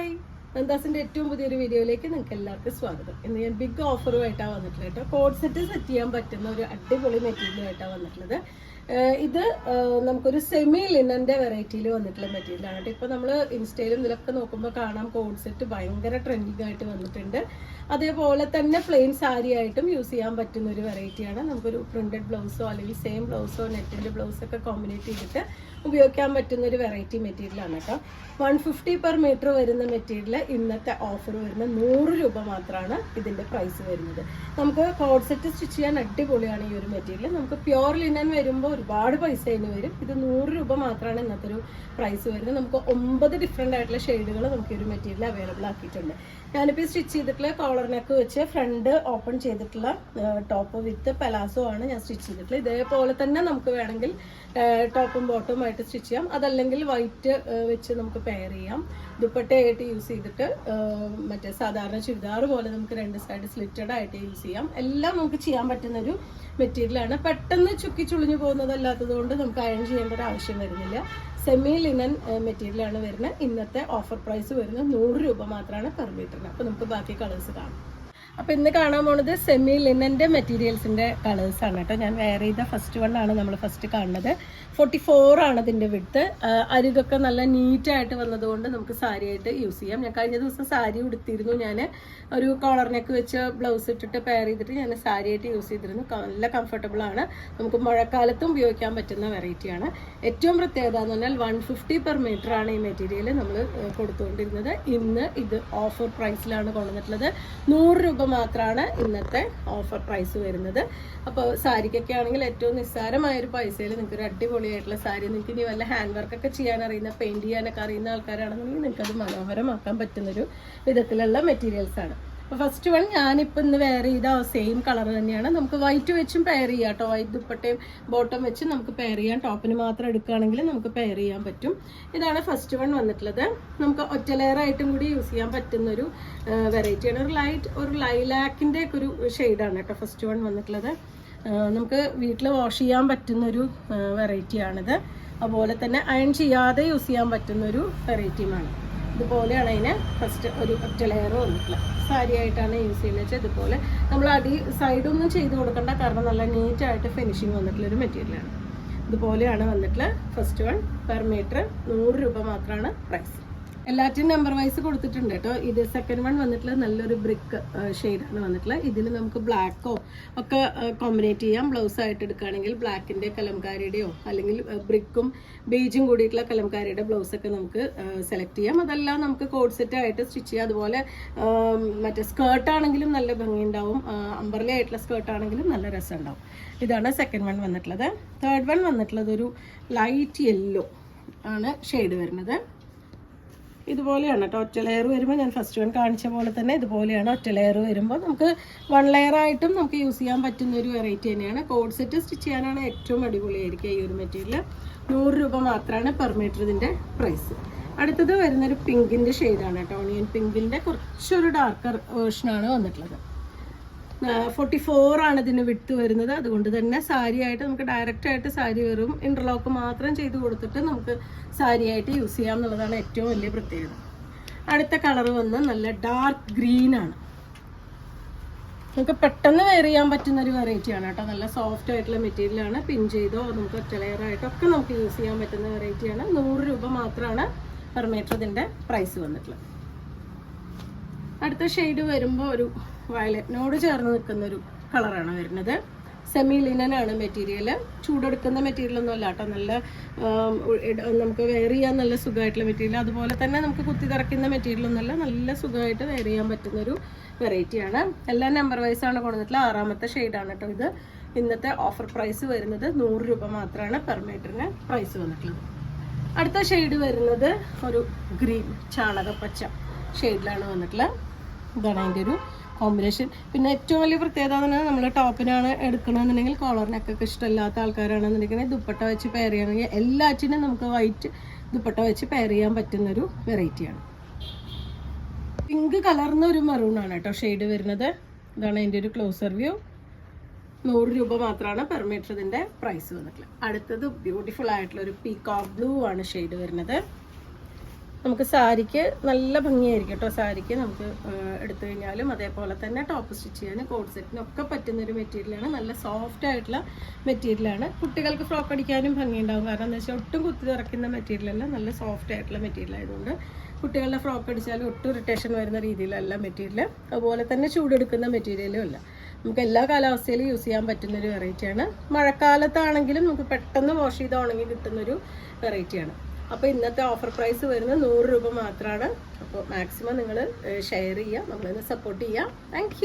Hi, നന്ദാസിന്റെ ഏറ്റവും പുതിയൊരു വീഡിയോയിലേക്ക് നിങ്ങൾക്ക് എല്ലാവർക്കും സ്വാഗതം. ഇന്ന് ഞാൻ ബിഗ് ഓഫറുമായിട്ടാണ് വന്നിട്ടുള്ളത് കേട്ടോ. കോഡ് സെറ്റ് സെറ്റ് ചെയ്യാൻ പറ്റുന്ന ഒരു അടിപൊളി മെറ്റീരിയലായിട്ടാണ് വന്നിട്ടുള്ളത്. ഇത് നമുക്കൊരു സെമി ലിനന്റെ വെറൈറ്റിയിൽ വന്നിട്ടുള്ള മെറ്റീരിയലാണ് കേട്ടോ. ഇപ്പോൾ നമ്മൾ ഇൻസ്റ്റയിലും ഇതിലൊക്കെ നോക്കുമ്പോൾ കാണാം കോഡ് സെറ്റ് ഭയങ്കര ട്രെൻഡിങ് ആയിട്ട് വന്നിട്ടുണ്ട്. അതേപോലെ തന്നെ പ്ലെയിൻ സാരി ആയിട്ടും യൂസ് ചെയ്യാൻ പറ്റുന്ന ഒരു വെറൈറ്റിയാണ്. നമുക്കൊരു പ്രിന്റഡ് ബ്ലൗസോ അല്ലെങ്കിൽ സെയിം ബ്ലൗസോ നെറ്റിന്റെ ബ്ലൗസൊക്കെ കോമ്പിനേറ്റ് ചെയ്തിട്ട് ഉപയോഗിക്കാൻ പറ്റുന്ന ഒരു വെറൈറ്റി മെറ്റീരിയലാണ് കേട്ടോ. 150 പെർ മീറ്റർ വരുന്ന മെറ്റീരിയൽ ഇന്നത്തെ ഓഫർ വരുന്ന 100 രൂപ മാത്രമാണ് ഇതിന്റെ പ്രൈസ് വരുന്നത്. നമുക്ക് കോഡ് സെറ്റ് സ്റ്റിച്ച് ചെയ്യാൻ അടിപൊളിയാണ് ഈ ഒരു മെറ്റീരിയൽ. നമുക്ക് പ്യോർ ലിനൻ വരുമ്പോൾ ഒരുപാട് പൈസ അതിന് വരും. ഇത് 100 രൂപ മാത്രമാണ് ഇന്നത്തെ ഒരു പ്രൈസ് വരുന്നത്. നമുക്ക് 9 ഡിഫറെന്റ് ആയിട്ടുള്ള ഷെയ്ഡുകൾ നമുക്ക് ഈ ഒരു മെറ്റീരിയൽ അവൈലബിൾ ആക്കിയിട്ടുണ്ട്. ഞാനിപ്പോൾ സ്റ്റിച്ച് ചെയ്തിട്ടുള്ള കോളർ നെക്ക് വെച്ച് ഫ്രണ്ട് ഓപ്പൺ ചെയ്തിട്ടുള്ള ടോപ്പ് വിത്ത് പലാസോ ആണ് ഞാൻ സ്റ്റിച്ച് ചെയ്തിട്ടുള്ളത്. ഇതേപോലെ തന്നെ നമുക്ക് വേണമെങ്കിൽ ടോപ്പും ബോട്ടും ആയിട്ട് സ്റ്റിച്ച് ചെയ്യാം. അതല്ലെങ്കിൽ വൈറ്റ് വെച്ച് നമുക്ക് പെയർ ചെയ്യാം. ദുപ്പട്ടയായിട്ട് യൂസ് ചെയ്തിട്ട് മറ്റേ സാധാരണ ചുരിദാർ പോലെ നമുക്ക് രണ്ട് സൈഡ് സ്ലിറ്റഡ് ആയിട്ട് യൂസ് ചെയ്യാം. എല്ലാം നമുക്ക് ചെയ്യാൻ പറ്റുന്ന ഒരു മെറ്റീരിയലാണ്. പെട്ടെന്ന് ചുക്കി ചുളിഞ്ഞു പോകുന്നതല്ലാത്തത് കൊണ്ട് നമുക്ക് അയൺ ചെയ്യേണ്ട ഒരു ആവശ്യം വരുന്നില്ല. സെമി ലിനൻ മെറ്റീരിയലാണ് വരുന്നത്. ഇന്നത്തെ ഓഫർ പ്രൈസ് വരുന്നത് 100 രൂപ മാത്രമാണ് പെർ മീറ്ററിന്. അപ്പോൾ നമുക്ക് ബാക്കി കളേഴ്സ് കാണാം. അപ്പോൾ ഇന്ന് കാണാൻ പോണത് സെമി ലിനന്റെ മെറ്റീരിയൽസിന്റെ കളേഴ്സ് ആണ് കേട്ടോ. ഞാൻ വെയർ ചെയ്ത ഫസ്റ്റ് വൺ ആണ് നമ്മൾ ഫസ്റ്റ് കാണുന്നത്. 44 ആണ് ഇതിന്റെ വിഡ്ത്ത്. അരികൊക്കെ നല്ല നീറ്റായിട്ട് വന്നതുകൊണ്ട് നമുക്ക് സാരി ആയിട്ട് യൂസ് ചെയ്യാം. ഞാൻ കഴിഞ്ഞ ദിവസം സാരി ഉടുത്തിരുന്നു. ഞാൻ ഒരു കോളർ നെക്ക് വെച്ച് ബ്ലൗസ് ഇട്ടിട്ട് പെയർ ചെയ്തിട്ട് ഞാൻ സാരി ആയിട്ട് യൂസ് ചെയ്തിരുന്നു. നല്ല കംഫർട്ടബിൾ ആണ്. നമുക്ക് മഴക്കാലത്തും ഉപയോഗിക്കാൻ പറ്റുന്ന വെറൈറ്റിയാണ്. ഏറ്റവും പ്രത്യേകത എന്ന് പറഞ്ഞാൽ 150 പെർ മീറ്റർ ആണ് ഈ മെറ്റീരിയൽ നമ്മൾ കൊടുത്തുകൊണ്ടിരുന്നത്. ഇന്ന് ഇത് ഓഫർ പ്രൈസിലാണ് കൊണ്ടുവന്നിട്ടുള്ളത്. 100 രൂപ മാത്രമാണ് ഇന്നത്തെ ഓഫർ പ്രൈസ് വരുന്നത്. അപ്പോൾ സാരിക്കൊക്കെ ആണെങ്കിൽ ഏറ്റവും നിസ്സാരമായൊരു പൈസയിൽ നിങ്ങൾക്ക് ഒരു അടിപൊളിയായിട്ടുള്ള സാരി, നിങ്ങൾക്ക് ഇനി വല്ല ഹാൻഡ് വർക്കൊക്കെ ചെയ്യാൻ അറിയുന്ന, പെയിന്റ് ചെയ്യാനൊക്കെ അറിയുന്ന ആൾക്കാരാണെന്നുണ്ടെങ്കിൽ നിങ്ങൾക്ക് അത് മനോഹരമാക്കാൻ പറ്റുന്നൊരു വിധത്തിലുള്ള മെറ്റീരിയൽസ് ആണ്. അപ്പോൾ ഫസ്റ്റ് വൺ ഞാനിപ്പോൾ ഇന്ന് വെയർ ചെയ്ത സെയിം കളർ തന്നെയാണ്. നമുക്ക് വൈറ്റ് വെച്ചും പെയർ ചെയ്യാം കേട്ടോ. വൈറ്റ് ദുപ്പട്ടയും ബോട്ടം വെച്ച് നമുക്ക് പെയർ ചെയ്യാം. ടോപ്പിന് മാത്രം എടുക്കുകയാണെങ്കിൽ നമുക്ക് പെയർ ചെയ്യാൻ പറ്റും. ഇതാണ് ഫസ്റ്റ് വൺ വന്നിട്ടുള്ളത്. നമുക്ക് ഒറ്റ ലെയർ ആയിട്ടും കൂടി യൂസ് ചെയ്യാൻ പറ്റുന്നൊരു വെറൈറ്റിയാണ്. ഒരു ലൈലാക്കിൻ്റെ ഒക്കെ ഒരു ഷെയ്ഡാണ് കേട്ടോ ഫസ്റ്റ് വൺ വന്നിട്ടുള്ളത്. നമുക്ക് വീട്ടിൽ വാഷ് ചെയ്യാൻ പറ്റുന്നൊരു വെറൈറ്റിയാണിത്. അതുപോലെ തന്നെ അയൺ ചെയ്യാതെ യൂസ് ചെയ്യാൻ പറ്റുന്നൊരു വെറൈറ്റിയുമാണ്. ഇതുപോലെയാണ് അതിന് ഫസ്റ്റ് ഒരു ഒറ്റ ലെയർ വന്നിട്ടുള്ളത്. സാരി ആയിട്ടാണ് യൂസ് ചെയ്യുന്നത് വെച്ചാൽ ഇതുപോലെ നമ്മൾ സൈഡൊന്നും ചെയ്ത് കൊടുക്കണ്ട, കാരണം നല്ല നീറ്റായിട്ട് ഫിനിഷിങ് വന്നിട്ടുള്ളൊരു മെറ്റീരിയലാണ്. ഇതുപോലെയാണ് വന്നിട്ടുള്ളത് ഫസ്റ്റ് വൺ. പെർ മീറ്റർ 100 രൂപ മാത്രമാണ് പ്രൈസ്. എല്ലാറ്റിനും നമ്പർ വൈസ് കൊടുത്തിട്ടുണ്ട് കേട്ടോ. ഇത് സെക്കൻഡ് വൺ വന്നിട്ടുള്ളത് നല്ലൊരു ബ്രിക്ക് ഷെയ്ഡാണ് വന്നിട്ടുള്ളത്. ഇതിൽ നമുക്ക് ബ്ലാക്കോ ഒക്കെ കോമ്പിനേറ്റ് ചെയ്യാം. ബ്ലൗസ് ആയിട്ട് എടുക്കുകയാണെങ്കിൽ ബ്ലാക്കിൻ്റെ കലംകാരിയുടെയോ അല്ലെങ്കിൽ ബ്രിക്കും ബീജും കൂടിയിട്ടുള്ള കലംകാരിയുടെ ബ്ലൗസൊക്കെ നമുക്ക് സെലക്ട് ചെയ്യാം. അതെല്ലാം നമുക്ക് കോഡ് സെറ്റ് ആയിട്ട് സ്റ്റിച്ച് ചെയ്യാം. അതുപോലെ മറ്റേ സ്കേർട്ടാണെങ്കിലും നല്ല ഭംഗിയുണ്ടാവും. അംബർല ആയിട്ടുള്ള സ്കേർട്ടാണെങ്കിലും നല്ല രസം ഉണ്ടാവും. ഇതാണ് സെക്കൻഡ് വൺ വന്നിട്ടുള്ളത്. തേർഡ് വൺ വന്നിട്ടുള്ളത് ഒരു ലൈറ്റ് യെല്ലോ ആണ് ഷെയ്ഡ് വരുന്നത്. ഇതുപോലെയാണ് കേട്ടോ. ഒറ്റ ലെയർ വരുമ്പോൾ ഞാൻ ഫസ്റ്റ് വൺ കാണിച്ച പോലെ തന്നെ ഇതുപോലെയാണ് ഒറ്റ ലെയർ വരുമ്പോൾ. നമുക്ക് 1 ലെയർ ആയിട്ടും നമുക്ക് യൂസ് ചെയ്യാൻ പറ്റുന്ന ഒരു വെറൈറ്റി തന്നെയാണ്. കോഡ് സെറ്റ് സ്റ്റിച്ച് ചെയ്യാനാണ് ഏറ്റവും അടിപൊളിയായിരിക്കും ഈ ഒരു മെറ്റീരിയൽ. 100 രൂപ മാത്രമാണ് പെർ മീറ്റർ ഇതിൻ്റെ പ്രൈസ്. അടുത്തത് വരുന്നൊരു പിങ്കിൻ്റെ ഷെയ്ഡാണ് കേട്ടോ. ഓണിയൻ പിങ്കിൻ്റെ കുറച്ചൊരു ഡാർക്കർ വേർഷനാണ് വന്നിട്ടുള്ളത്. 44 ആണ് ഇതിന് വിട്ട് വരുന്നത്. അതുകൊണ്ട് തന്നെ സാരി ആയിട്ട് നമുക്ക് ഡയറക്റ്റ് ആയിട്ട് സാരി വെറും ഇന്റർലോക്ക് മാത്രം ചെയ്ത് കൊടുത്തിട്ട് നമുക്ക് സാരി ആയിട്ട് യൂസ് ചെയ്യാം എന്നുള്ളതാണ് ഏറ്റവും വലിയ പ്രത്യേകത. അടുത്ത കളർ വന്ന് നല്ല ഡാർക്ക് ഗ്രീൻ ആണ്. നമുക്ക് പെട്ടെന്ന് വെയർ ചെയ്യാൻ പറ്റുന്ന ഒരു വെറൈറ്റിയാണ് കേട്ടോ. നല്ല സോഫ്റ്റ് ആയിട്ടുള്ള മെറ്റീരിയലാണ്. പിൻ ചെയ്തോ നമുക്ക് ഒറ്റ ലെയർ ആയിട്ടൊക്കെ നമുക്ക് യൂസ് ചെയ്യാൻ പറ്റുന്ന വെറൈറ്റിയാണ്. 100 രൂപ മാത്രമാണ് പെർ മീറ്റർ ഇതിൻ്റെ പ്രൈസ് വന്നിട്ടുള്ളത്. അടുത്ത ഷെയ്ഡ് വരുമ്പോൾ ഒരു വയലറ്റിനോട് ചേർന്ന് നിൽക്കുന്ന ഒരു കളറാണ് വരുന്നത്. സെമി ലിനനാണ് മെറ്റീരിയൽ. ചൂടെടുക്കുന്ന മെറ്റീരിയൽ ഒന്നും അല്ല കേട്ടോ. നല്ല നമുക്ക് വെയർ ചെയ്യാൻ നല്ല സുഖമായിട്ടുള്ള മെറ്റീരിയൽ. അതുപോലെ തന്നെ നമുക്ക് കുത്തി തറയ്ക്കുന്ന മെറ്റീരിയൽ ഒന്നുമല്ല. നല്ല സുഖമായിട്ട് വെയർ ചെയ്യാൻ പറ്റുന്നൊരു വെറൈറ്റിയാണ്. എല്ലാം നമ്പർ വൈസാണ് കൊടുത്തിട്ടുള്ള 6ാമത്തെ ഷെയ്ഡാണ് കേട്ടോ ഇത്. ഇന്നത്തെ ഓഫർ പ്രൈസ് വരുന്നത് 100 രൂപ മാത്രമാണ് പെർ മീറ്ററിന് പ്രൈസ് വന്നിട്ടുള്ളത്. അടുത്ത ഷെയ്ഡ് വരുന്നത് ഒരു ഗ്രീൻ ചാണകപ്പച്ച ഷെയ്ഡിലാണ് വന്നിട്ടുള്ളത്. ഇതാണ് അതിൻ്റെ ഒരു കോമ്പിനേഷൻ. പിന്നെ ഏറ്റവും വലിയ പ്രത്യേകത എന്ന് പറഞ്ഞാൽ നമ്മൾ ടോപ്പിനാണ് എടുക്കണമെന്നുണ്ടെങ്കിൽ കോളർ നെക്കൊക്കെ ഇഷ്ടമില്ലാത്ത ആൾക്കാരാണെന്നുണ്ടെങ്കിൽ ദുപ്പട്ട വെച്ച് പെയർ ചെയ്യണമെങ്കിൽ എല്ലാറ്റിനും നമുക്ക് വൈറ്റ് ദുപ്പട്ട വെച്ച് പെയർ ചെയ്യാൻ പറ്റുന്നൊരു വെറൈറ്റിയാണ്. പിങ്ക് കലർന്ന ഒരു മെറൂണാണ് കേട്ടോ ഷെയ്ഡ് വരുന്നത്. ഇതാണ് അതിൻ്റെ ഒരു ക്ലോസർ വ്യൂ. 100 രൂപ മാത്രമാണ് പെർ മീറ്റർ ഇതിൻ്റെ പ്രൈസ് വന്നിട്ടുള്ളത്. അടുത്തത് ബ്യൂട്ടിഫുൾ ആയിട്ടുള്ള ഒരു പീകോക്ക് ബ്ലൂ ആണ് ഷെയ്ഡ് വരുന്നത്. നമുക്ക് സാരിക്ക് നല്ല ഭംഗിയായിരിക്കും കേട്ടോ. സാരിക്ക് നമുക്ക് എടുത്തു കഴിഞ്ഞാലും അതേപോലെ തന്നെ ടോപ്പ് സ്റ്റിച്ച് ചെയ്യാനും കോഡ് സെറ്റിനൊക്കെ പറ്റുന്നൊരു മെറ്റീരിയലാണ്. നല്ല സോഫ്റ്റ് ആയിട്ടുള്ള മെറ്റീരിയലാണ്. കുട്ടികൾക്ക് ഫ്രോക്ക് അടിക്കാനും ഭംഗിയുണ്ടാവും. കാരണം എന്താ വെച്ചാൽ ഒട്ടും കുത്തി നിറയ്ക്കുന്ന മെറ്റീരിയലല്ല, നല്ല സോഫ്റ്റ് ആയിട്ടുള്ള മെറ്റീരിയൽ ആയതുകൊണ്ട് കുട്ടികളുടെ ഫ്രോക്ക് അടിച്ചാലും ഒട്ടും ഇറിറ്റേഷൻ വരുന്ന രീതിയിലല്ല മെറ്റീരിയൽ. അതുപോലെ തന്നെ ചൂടെടുക്കുന്ന മെറ്റീരിയലും അല്ല. നമുക്ക് എല്ലാ കാലാവസ്ഥയിലും യൂസ് ചെയ്യാൻ പറ്റുന്നൊരു വെറൈറ്റിയാണ്. മഴക്കാലത്താണെങ്കിലും നമുക്ക് പെട്ടെന്ന് വാഷ് ചെയ്ത് ഉണങ്ങി കിട്ടുന്നൊരു വെറൈറ്റിയാണ്. അപ്പോൾ ഇന്നത്തെ ഓഫർ പ്രൈസ് വരുന്നത് 100 രൂപ മാത്രമാണ്. അപ്പോൾ മാക്സിമം നിങ്ങൾ ഷെയർ ചെയ്യുക, നമ്മളൊന്ന് സപ്പോർട്ട് ചെയ്യുക. താങ്ക്